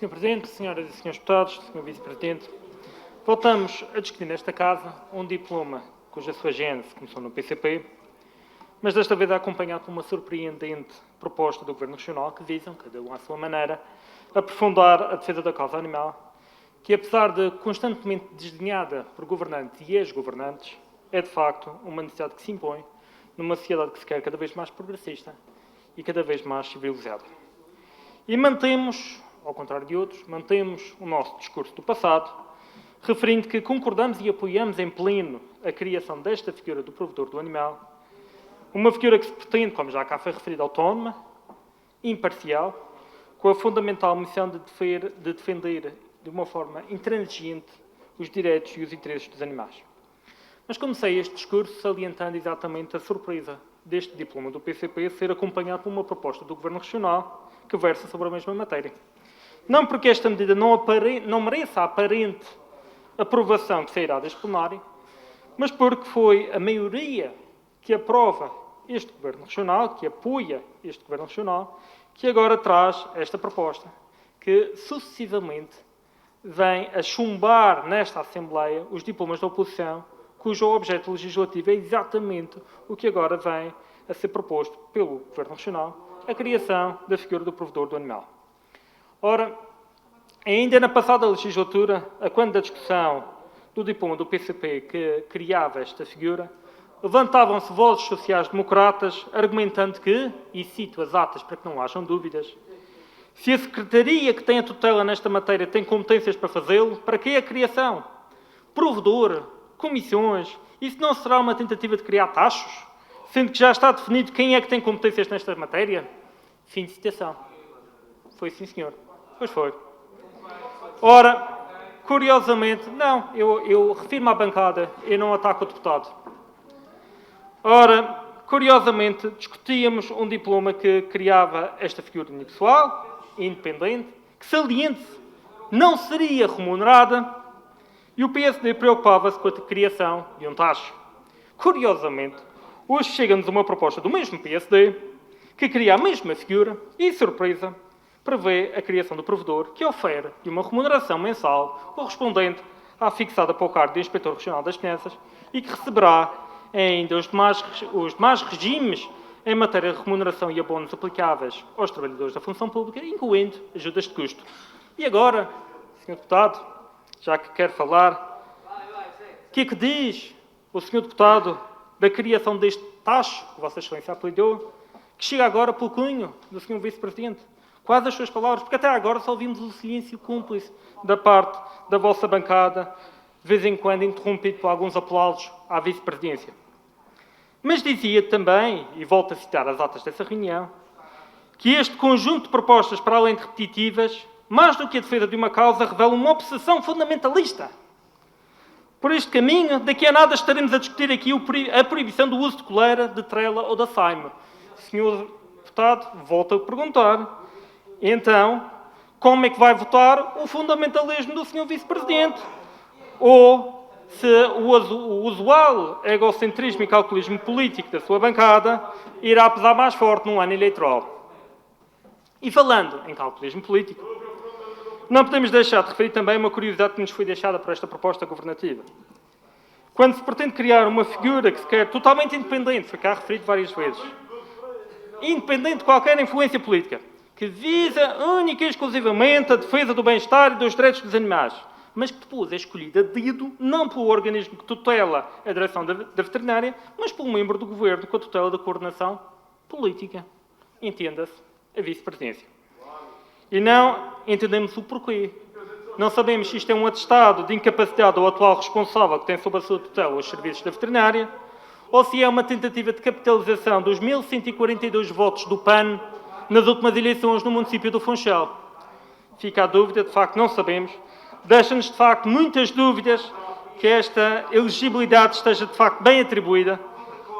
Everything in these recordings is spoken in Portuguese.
Sr. Presidente, Senhoras e Senhores Deputados, Sr. Vice-Presidente, voltamos a discutir nesta Casa um diploma cuja sua gênese começou no PCP, mas desta vez é acompanhado por uma surpreendente proposta do Governo Regional que visam, cada um à sua maneira, aprofundar a defesa da causa animal, que apesar de constantemente desdenhada por governantes e ex-governantes, é de facto uma necessidade que se impõe numa sociedade que se quer cada vez mais progressista e cada vez mais civilizada. E mantemos, ao contrário de outros, mantemos o nosso discurso do passado, referindo que concordamos e apoiamos em pleno a criação desta figura do provedor do animal, uma figura que se pretende, como já cá foi referido, autónoma, imparcial, com a fundamental missão de defender de uma forma intransigente os direitos e os interesses dos animais. Mas comecei este discurso salientando exatamente a surpresa deste diploma do PCP ser acompanhado por uma proposta do Governo Regional que versa sobre a mesma matéria. Não porque esta medida não mereça a aparente aprovação que sairá deste plenário, mas porque foi a maioria que aprova este Governo Regional, que apoia este Governo Regional, que agora traz esta proposta, que sucessivamente vem a chumbar nesta Assembleia os diplomas da oposição, cujo objeto legislativo é exatamente o que agora vem a ser proposto pelo Governo Regional, a criação da figura do provedor do animal. Ora, ainda na passada legislatura, a quando da discussão do diploma do PCP que criava esta figura, levantavam-se vozes sociais-democratas argumentando que, e cito as atas para que não hajam dúvidas, se a Secretaria que tem a tutela nesta matéria tem competências para fazê-lo, para que a criação? Provedor, comissões, isso não será uma tentativa de criar tachos, sendo que já está definido quem é que tem competências nesta matéria? Fim de citação. Foi sim, senhor. Pois foi. Ora, curiosamente, não, eu refiro-me à bancada e não ataco o deputado. Ora, curiosamente, discutíamos um diploma que criava esta figura unipessoal, independente, que, saliente-se, não seria remunerada, e o PSD preocupava-se com a criação de um taxa. Curiosamente, hoje chega-nos uma proposta do mesmo PSD, que cria a mesma figura e, surpresa, prevê a criação do provedor, que ofere de uma remuneração mensal correspondente à fixada para o cargo de Inspetor Regional das Finanças e que receberá ainda os demais regimes em matéria de remuneração e abonos aplicáveis aos trabalhadores da função pública, incluindo ajudas de custo. E agora, Sr. Deputado, já que quer falar, o que é que diz o Sr. Deputado da criação deste tacho, que Vossa Excelência apelidou, que chega agora pelo cunho do Sr. Vice-Presidente? Quais as suas palavras? Porque até agora só ouvimos o silêncio cúmplice da parte da vossa bancada, de vez em quando interrompido por alguns aplausos à Vice-Presidência. Mas dizia também, e volto a citar as atas dessa reunião, que este conjunto de propostas, para além de repetitivas, mais do que a defesa de uma causa, revela uma obsessão fundamentalista. Por este caminho, daqui a nada estaremos a discutir aqui a proibição do uso de coleira, de trela ou da saime. Senhor Deputado, volto a perguntar. Então, como é que vai votar o fundamentalismo do Sr. Vice-Presidente? Ou se o usual egocentrismo e calculismo político da sua bancada irá pesar mais forte num ano eleitoral? E falando em calculismo político, não podemos deixar de referir também uma curiosidade que nos foi deixada por esta proposta governativa. Quando se pretende criar uma figura que se quer totalmente independente, foi cá referido várias vezes, independente de qualquer influência política, que visa única e exclusivamente a defesa do bem-estar e dos direitos dos animais, mas que depois é escolhida a dedo, não pelo organismo que tutela a direção da veterinária, mas pelo membro do governo com a tutela da coordenação política. Entenda-se, a vice-presidência. E não entendemos o porquê. Não sabemos se isto é um atestado de incapacidade do atual responsável que tem sob a sua tutela os serviços da veterinária, ou se é uma tentativa de capitalização dos 1.142 votos do PAN nas últimas eleições no município do Funchal. Fica a dúvida, de facto não sabemos. Deixa-nos, de facto, muitas dúvidas que esta elegibilidade esteja, de facto, bem atribuída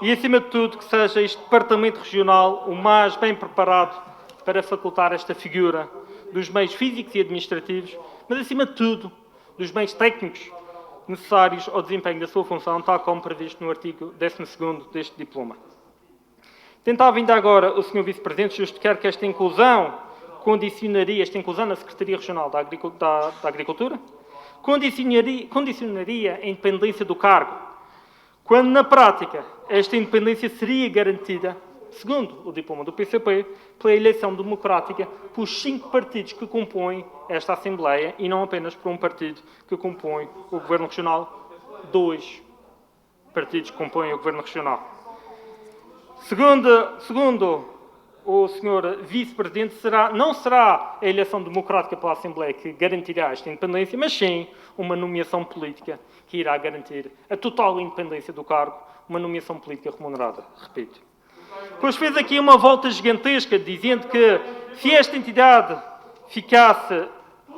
e, acima de tudo, que seja este Departamento Regional o mais bem preparado para facultar esta figura dos meios físicos e administrativos, mas, acima de tudo, dos meios técnicos necessários ao desempenho da sua função, tal como previsto no artigo 12º deste diploma. Tentava ainda agora o Sr. Vice-Presidente justificar que esta inclusão condicionaria esta inclusão na Secretaria Regional da Agricultura, condicionaria a independência do cargo, quando na prática esta independência seria garantida, segundo o diploma do PCP, pela eleição democrática por 5 partidos que compõem esta Assembleia e não apenas por um partido que compõe o Governo Regional, 2 partidos que compõem o Governo Regional. Segundo o Sr. Vice-Presidente, não será a eleição democrática pela Assembleia que garantirá esta independência, mas sim uma nomeação política que irá garantir a total independência do cargo, uma nomeação política remunerada, repito. Depois fez aqui uma volta gigantesca, dizendo que se esta entidade ficasse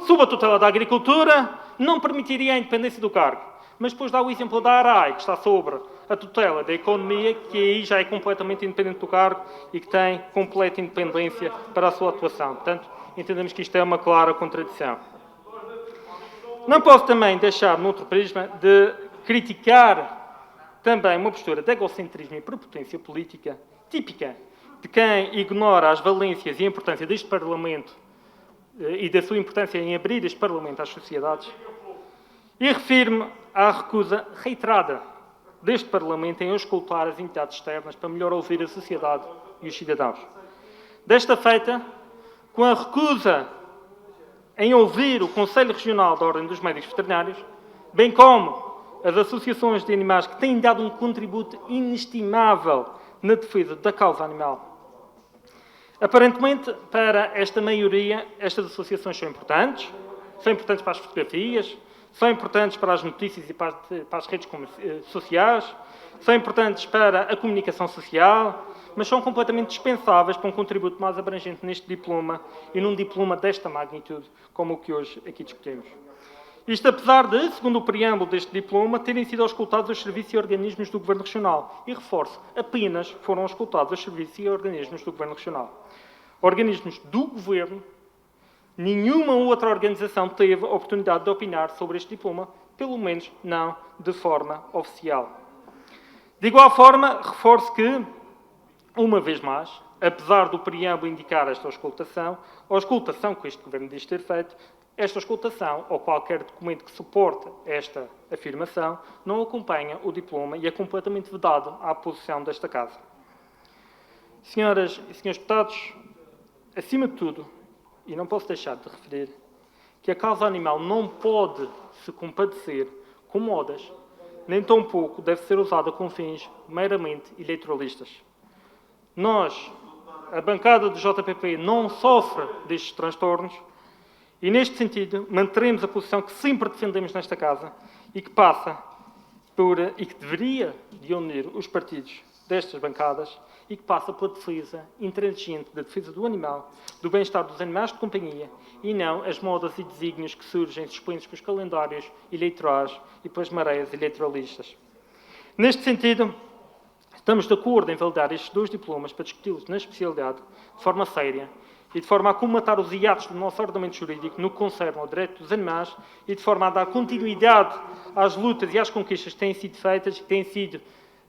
sob a tutela da Agricultura, não permitiria a independência do cargo. Mas depois dá o exemplo da ARAI, que está sobre a tutela da economia, que aí já é completamente independente do cargo e que tem completa independência para a sua atuação. Portanto, entendemos que isto é uma clara contradição. Não posso também deixar, noutro prisma, de criticar também uma postura de egocentrismo e prepotência política típica de quem ignora as valências e a importância deste Parlamento e da sua importância em abrir este Parlamento às sociedades. E refiro-me à recusa reiterada deste Parlamento em auscultar as entidades externas para melhor ouvir a sociedade e os cidadãos. Desta feita, com a recusa em ouvir o Conselho Regional da Ordem dos Médicos Veterinários, bem como as associações de animais que têm dado um contributo inestimável na defesa da causa animal. Aparentemente, para esta maioria, estas associações são importantes para as fotografias, são importantes para as notícias e para as redes sociais, são importantes para a comunicação social, mas são completamente dispensáveis para um contributo mais abrangente neste diploma e num diploma desta magnitude, como o que hoje aqui discutimos. Isto apesar de, segundo o preâmbulo deste diploma, terem sido auscultados os serviços e organismos do Governo Regional. E reforço, apenas foram auscultados os serviços e organismos do Governo Regional. Organismos do Governo, nenhuma outra organização teve a oportunidade de opinar sobre este diploma, pelo menos não de forma oficial. De igual forma, reforço que, uma vez mais, apesar do preâmbulo indicar esta auscultação, a auscultação que este Governo diz ter feito, esta auscultação, ou qualquer documento que suporte esta afirmação, não acompanha o diploma e é completamente vedado à posição desta Casa. Senhoras e senhores deputados, acima de tudo, e não posso deixar de referir, que a causa animal não pode se compadecer com modas, nem tampouco deve ser usada com fins meramente eleitoralistas. Nós, a bancada do JPP, não sofre destes transtornos e, neste sentido, manteremos a posição que sempre defendemos nesta Casa e que passa por, e que deveria de unir os partidos destas bancadas e que passa pela defesa intransigente da defesa do animal, do bem-estar dos animais de companhia e não as modas e desígnios que surgem suspenstos pelos calendários eleitorais e pelas mareias eleitoralistas. Neste sentido, estamos de acordo em validar estes 2 diplomas para discuti-los na especialidade de forma séria e de forma a comatar os hiatos do nosso ordenamento jurídico no que concerne ao direito dos animais e de forma a dar continuidade às lutas e às conquistas que têm sido feitas e que têm sido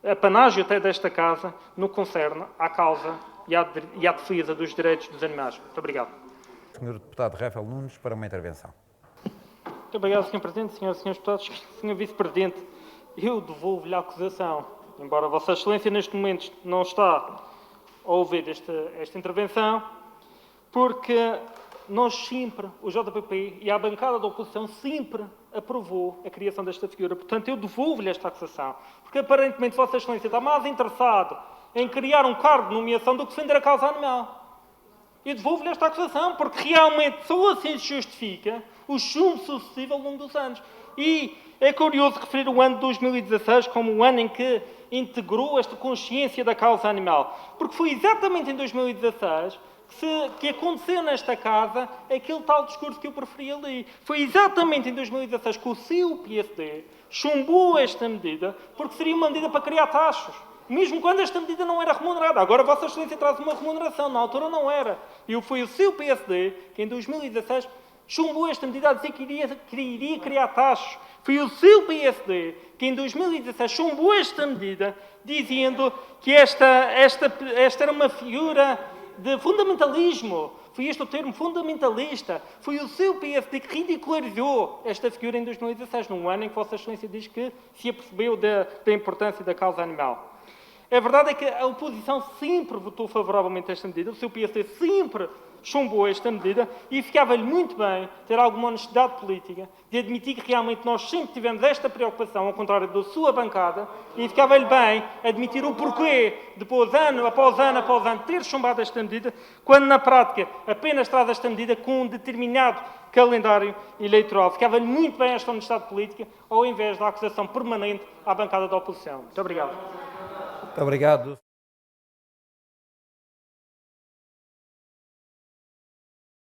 apanágio até desta Casa no que concerne à causa e à defesa dos direitos dos animais. Muito obrigado. Sr. Deputado Rafael Nunes, para uma intervenção. Muito obrigado, Sr. Presidente, Senhoras e Senhores Deputados. Sr. Vice-Presidente, eu devolvo-lhe a acusação, embora Vossa Excelência neste momento não está a ouvir esta intervenção, porque nós sempre, o JPP e a bancada da oposição, sempre aprovou a criação desta figura. Portanto, eu devolvo-lhe esta acusação, porque aparentemente Vossa Excelência está mais interessado em criar um cargo de nomeação do que defender a causa animal. Eu devolvo-lhe esta acusação, porque realmente só assim se justifica o chumbo sucessivo ao longo dos anos. E é curioso referir o ano de 2016 como o ano em que integrou esta consciência da causa animal, porque foi exatamente em 2016 que aconteceu nesta Casa aquele tal discurso que eu preferi ali. Foi exatamente em 2016 que o seu PSD chumbou esta medida, porque seria uma medida para criar taxas, mesmo quando esta medida não era remunerada. Agora a Vossa Excelência traz uma remuneração, na altura não era. E foi o seu PSD que em 2016 chumbou esta medida a dizer que iria criar taxas. Foi o seu PSD que em 2016 chumbou esta medida, dizendo que esta era uma figura de fundamentalismo Foi este o termo fundamentalista. Foi o seu PSD que ridicularizou esta figura em 2016, num ano em que Vossa Excelência diz que se apercebeu da importância da causa animal. A verdade é que a oposição sempre votou favoravelmente a esta medida, o seu PSD sempre chumbou esta medida e ficava-lhe muito bem ter alguma honestidade política de admitir que realmente nós sempre tivemos esta preocupação, ao contrário da sua bancada, e ficava-lhe bem admitir o porquê, depois, ano após ano, ter chumbado esta medida, quando na prática apenas traz esta medida com um determinado calendário eleitoral. Ficava-lhe muito bem esta honestidade política, ao invés da acusação permanente à bancada da oposição. Muito obrigado. Muito obrigado.